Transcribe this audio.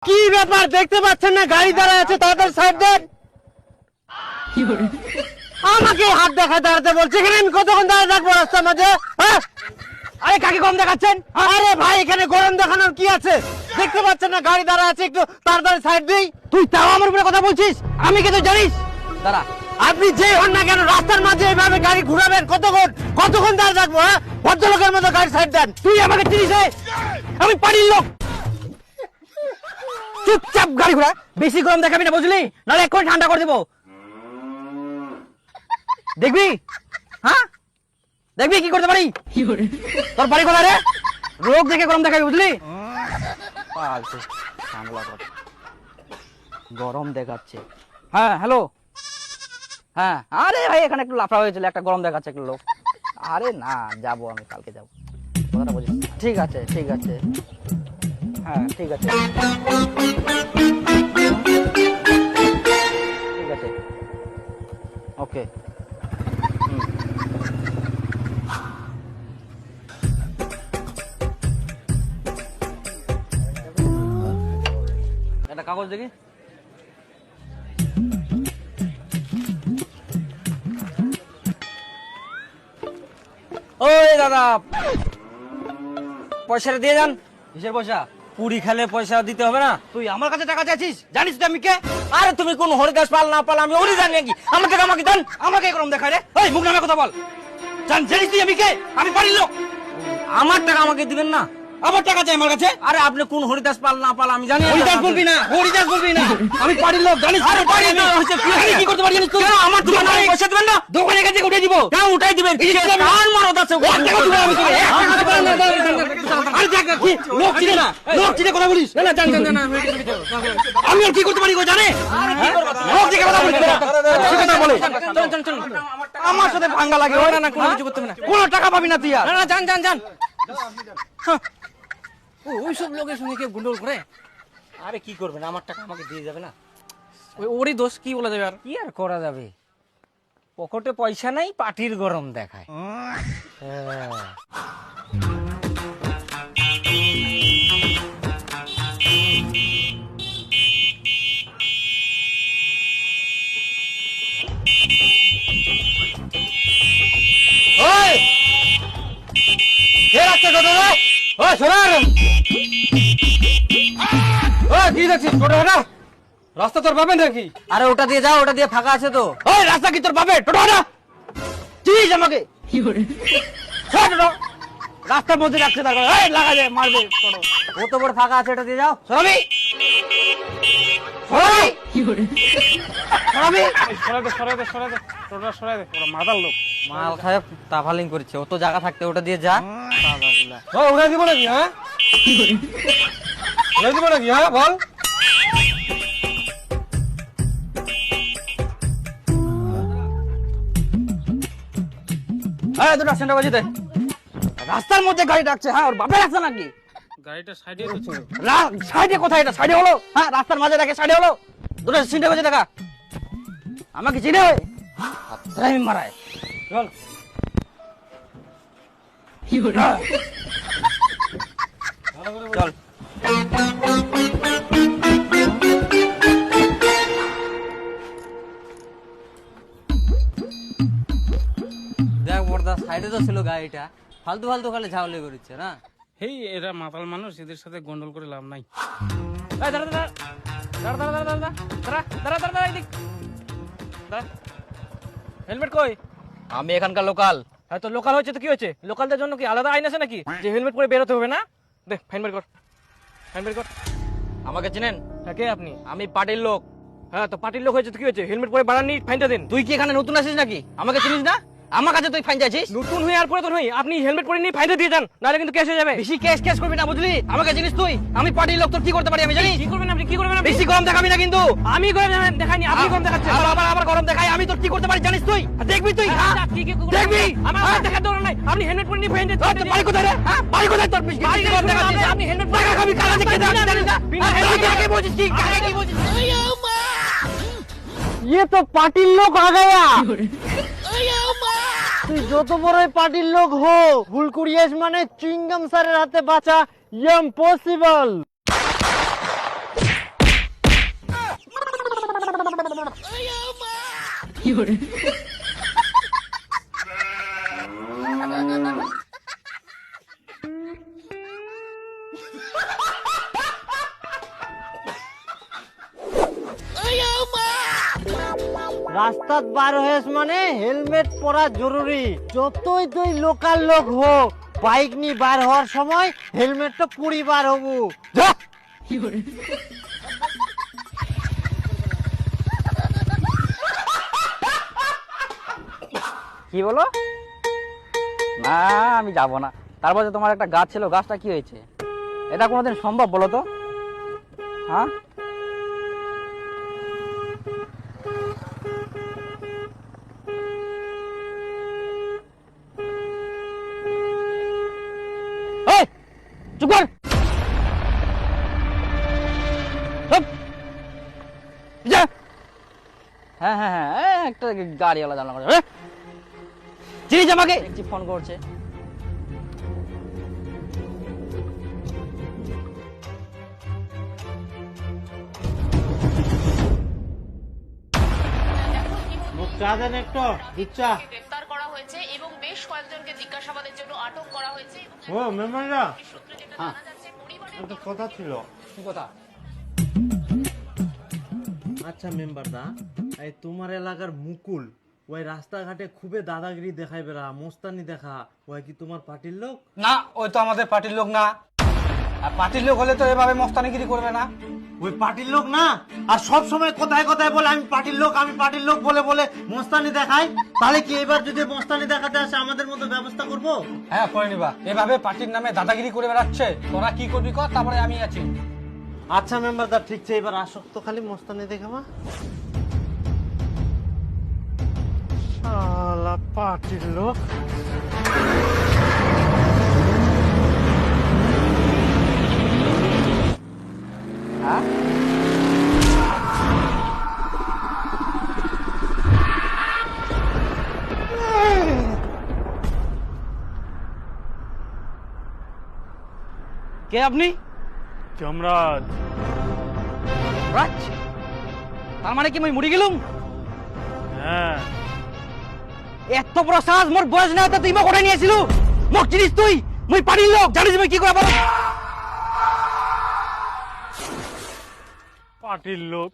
কি ব্যাপার দেখতে পাচ্ছেন না গাড়ি দাঁড়ায় আছে, তাড়াতাড়ি সাইড দেন। আমাকে হাত দেখা দাঁড়াতে বলছে, এখানে আমি কতক্ষণ দাঁড়িয়ে থাকবো রাস্তার মাঝে? হ্যাঁ? আরে কাকে কম দেখাচ্ছেন? আরে ভাই এখানে গরম দেখানোর কি আছে? দেখতে পাচ্ছেন না গাড়ি দাঁড়ায় আছে, একটু তাড়াতাড়ি সাইড দেই। তুই তাও আমার উপরে কথা বলছিস? আমি কি তুই জানিস? দাঁড়া, আপনি যে হন না কেন রাস্তার মাঝে এইভাবে গাড়ি ঘুরাবেন কতক্ষণ দাঁড়িয়ে থাকবো? হ্যাঁ, ভদ্রলোকের মতো গাড়ি সাইড দেন। তুই আমাকে চিনিস? আমি পারির লোক। চুপচাপ গাড়ি ঘোড়া, বেশি গরম দেখাবি না বুঝলি, নাহলে এখন ঠান্ডা করে দেবো। দেখবি? হ্যাঁ দেখবি কি করতে পারি? তোর বাড়ি কোথায় রে? রোগ দেখে গরম দেখাবি বুঝলি? গরম দেখাচ্ছে। হ্যাঁ হ্যালো, হ্যাঁ আরে ভাই এখানে একটু লাফড়া হয়েছিল, একটা গরম দেখাচ্ছে একটা লোক। আরে না যাবো, আমি কালকে যাবো, কথাটা বুঝলি? ঠিক আছে ঠিক আছে, হ্যাঁ ঠিক আছে ঠিক আছে, ওকে। একটা কাগজ দেখি। ওই দাদা পয়সাটা দিয়ে যান। কিসের পয়সা? পুরি খেলে পয়সা দিতে হবে না? তুই আমার কাছে টাকা চাইছিস? জানিস তো আমি কে? আরে তুমি কোন হরিদাস পাল না পাল আমি ওরই জানি নাকি? আমার টাকা আমাকে দেন। আমাকে এরকম দেখায় রে? ওই মুখ নামে কথা বল। জানিস তুই আমি কে? আমি বাড়ির লোক। আমার টাকা আমাকে দিবেন না? আমার টাকা চাই আমার কাছে। আরে আপনি কোন হরিদাস পাল না পাল আমি জানি। হরিদাস বলবি না, হরিদাস বলবি না। আমি বাড়ির লোক, জানিস? আরে বাড়ির লোক হচ্ছে কি করতে পারি জানিস তুই? আমার দোকানে পয়সা দিবেন না? দোকানে কাছে উঠে দিব। কেন উঠাই দিবেন? কার মারত আছে? টাকা দিবেন আমি তোকে। আরে দেখ কি লোক চিনে না, লোক চিনে কথা বলিস না। না জান না আমি আর কি করতে পারি গো জানে? লোক চিনে কথা বলিস না, কথা বলে। চল আমার সাথে ভাঙা লাগে। না না কোনো কিছু করতে হবে না, কোনো টাকা পাবি না তুই। আর না না জান ওই সব লোকের সঙ্গে কেউ গুন্ডল করে? আরে কি করবেন, আমার টাকা আমাকে দিয়ে যাবে না? ওরই দোষ, কি বলা যাবে? আর কি আর করা যাবে, পকেটে পয়সা নাই, পাটির গরম দেখায়। ওই কে রাখছে কথা? ওই শোনার কি দেখছিস? টোটো রাস্তা তোর পাবেন নাকি? আরে ওটা দিয়ে যাও, ওটা দিয়ে ফাঁকা আছে তো। ওই রাস্তা কি তোর পাবে? টোটো চিনিস আমাকে? রাস্তার মধ্যে রাখছে, তারপর লাগা যায় মারবে। ও তো বড় ফাঁকা আছে, এটা দিয়ে যাও। সরাবি মাদার লোক মাল খায় তাফালিং করছে, ও তো জায়গা থাকতে ওটা দিয়ে যা। উড়াই দিব নাকি? হ্যাঁ উড়াই দিব নাকি? হ্যাঁ বল। দুটো সেন্টার বাজিতে রাস্তার মধ্যে গাড়ি ডাকছে। হ্যাঁ ওর বাপে রাখছে নাকি? গাড়িটা সাইডে সাইডে কোথায়? এটা সাইডে হলো? হ্যাঁ রাস্তার মাঝে রাখে সাইডে হলো? দুটো সেন্টার বাজে দেখা আমাকে চিনে আমি মারায়। চল চল দেখ বড়দা সাইডে তো ছিল গাড়িটা, ফালতু ফালতু খালি ঝাউলি করছে না। হেই এরা মাতাল মানুষ, এদের সাথে গন্ডল করে লাভ নাই। হেলমেট কই? আমি এখানকার লোকাল। হ্যাঁ তো লোকাল হচ্ছে তো কি হচ্ছে? লোকালদের জন্য কি আলাদা আইন আছে নাকি যে হেলমেট পরে বেরোতে হবে না? দে ফাইন বের কর, ফাইন বের কর। আমাকে চিনেন? হ্যাঁ কে আপনি? আমি পার্টির লোক। হ্যাঁ তো পার্টির লোক হয়েছে তো কি হয়েছে? হেলমেট পরে বাড়াননি, ফাইনটা দেন। তুই কি এখানে নতুন আসিস নাকি? আমাকে চিনিস না? আমার কাছে তুই ফাইন চাইছিস? নতুন হয়ে আর পরে তো নই, আপনি হেলমেট পরে নিয়ে ফাইনটা দিয়ে যান, নাহলে কিন্তু কেস হয়ে যাবে। বেশি কেস করবি না বুঝলি? আমাকে চিনিস তুই? আমি পার্টির লোক, তোর কি করতে পারি আমি জানি। কি করবেন আপনি? কি করবেন আপনি? বেশি গরম দেখাবি না কিন্তু। আমি গরম দেখাইনি, আপনি গরম দেখাচ্ছেন। আবার গরম দেখাই, আমি তোর কি করতে পারি জানিস তুই? দেখবি তুই? দেখবি? আমার দেখার দরকার নাই, আপনি হেলমেট পরে নিয়ে ফাইন দেন। তোর বাড়ি কোথায় রে? হ্যাঁ বাড়ি কোথায় তোর? বাড়ি গরম দেখাচ্ছেন, আপনি হেলমেট পরে আমি কারা দেখে জানিস না? কাকে বলছিস? কাকে বলছিস? ये तो पार्टी लोग आ गया। তুই যত বড়ই পার্টির লোক হো, ভুল করিয়াস মানে চুইংগাম স্যারের হাতে বাঁচা ইম্পসিবল। রাস্তাত বার হয়েছ মানে হেলমেট পরা জরুরি। যতই তুই লোকাল লোক হোক, বাইক নিয়ে বার হওয়ার সময় হেলমেটটা পুরি বার হবো। যা। কি বলো? না, আমি যাব না। তারপর যে তোমার একটা গাছ ছিল, গাছটা কি হয়েছে? এটা কোনোদিন সম্ভব বলো তো? হ্যাঁ, এই, চুপ কর। চুপ। যা। হ্যাঁ হ্যাঁ হ্যাঁ, একটা গাড়িওয়ালা জানলা করে চিনিস আমাকে? দেখছি ফোন করছে। চা দেন একটু, দুধ চা। গ্রেফতার করা হয়েছে এবং বেশ কয়েকজনকে জিজ্ঞাসাবাদের জন্য আটক করা হয়েছে। ও মেম্বাররা, সূত্রে যেটা জানা যাচ্ছে, পরিবারের একটা কথা ছিল। কি কথা? আচ্ছা মেম্বারদা, এই তোমার এলাকার মুকুল ওই রাস্তাঘাটে খুবই দাদাগিরি দেখাই বেড়া, মোস্তানি দেখা, ওই কি তোমার পার্টির লোক? না, ওই তো আমাদের পার্টির লোক না। আর পার্টির লোক হলে তো এভাবে মস্তানিগিরি করবে না। ওই পার্টির লোক না, আর সব সময় কোথায় কোথায় বলে আমি পার্টির লোক, আমি পার্টির লোক বলে বলে মোস্তানি দেখাই। তাহলে কি এবার যদি মোস্তানি দেখাতে আসে আমাদের মতো ব্যবস্থা করব? হ্যাঁ, করে নিবা। এভাবে পার্টির নামে দাদাগিরি করে বেড়াচ্ছে, তোরা কি করবি কর, তারপরে আমি আছি। আচ্ছা মেম্বারদা, ঠিক আছে, এবার আসক্ত খালি মোস্তানি দেখাবা। শালা পার্টির লোক। হ্যাঁ, কে আপনি? যমরাজ। রাজ, তার মানে কি মই মরি গেলুম? হ্যাঁ, এত বড় সাহস, মোর বয়স না হতে তুই মোক ওঠাই নিয়েছিল? মোক চিনিস তুই? মই পার্টির লোক, জানিস মই কি করে পারো? পার্টির লোক।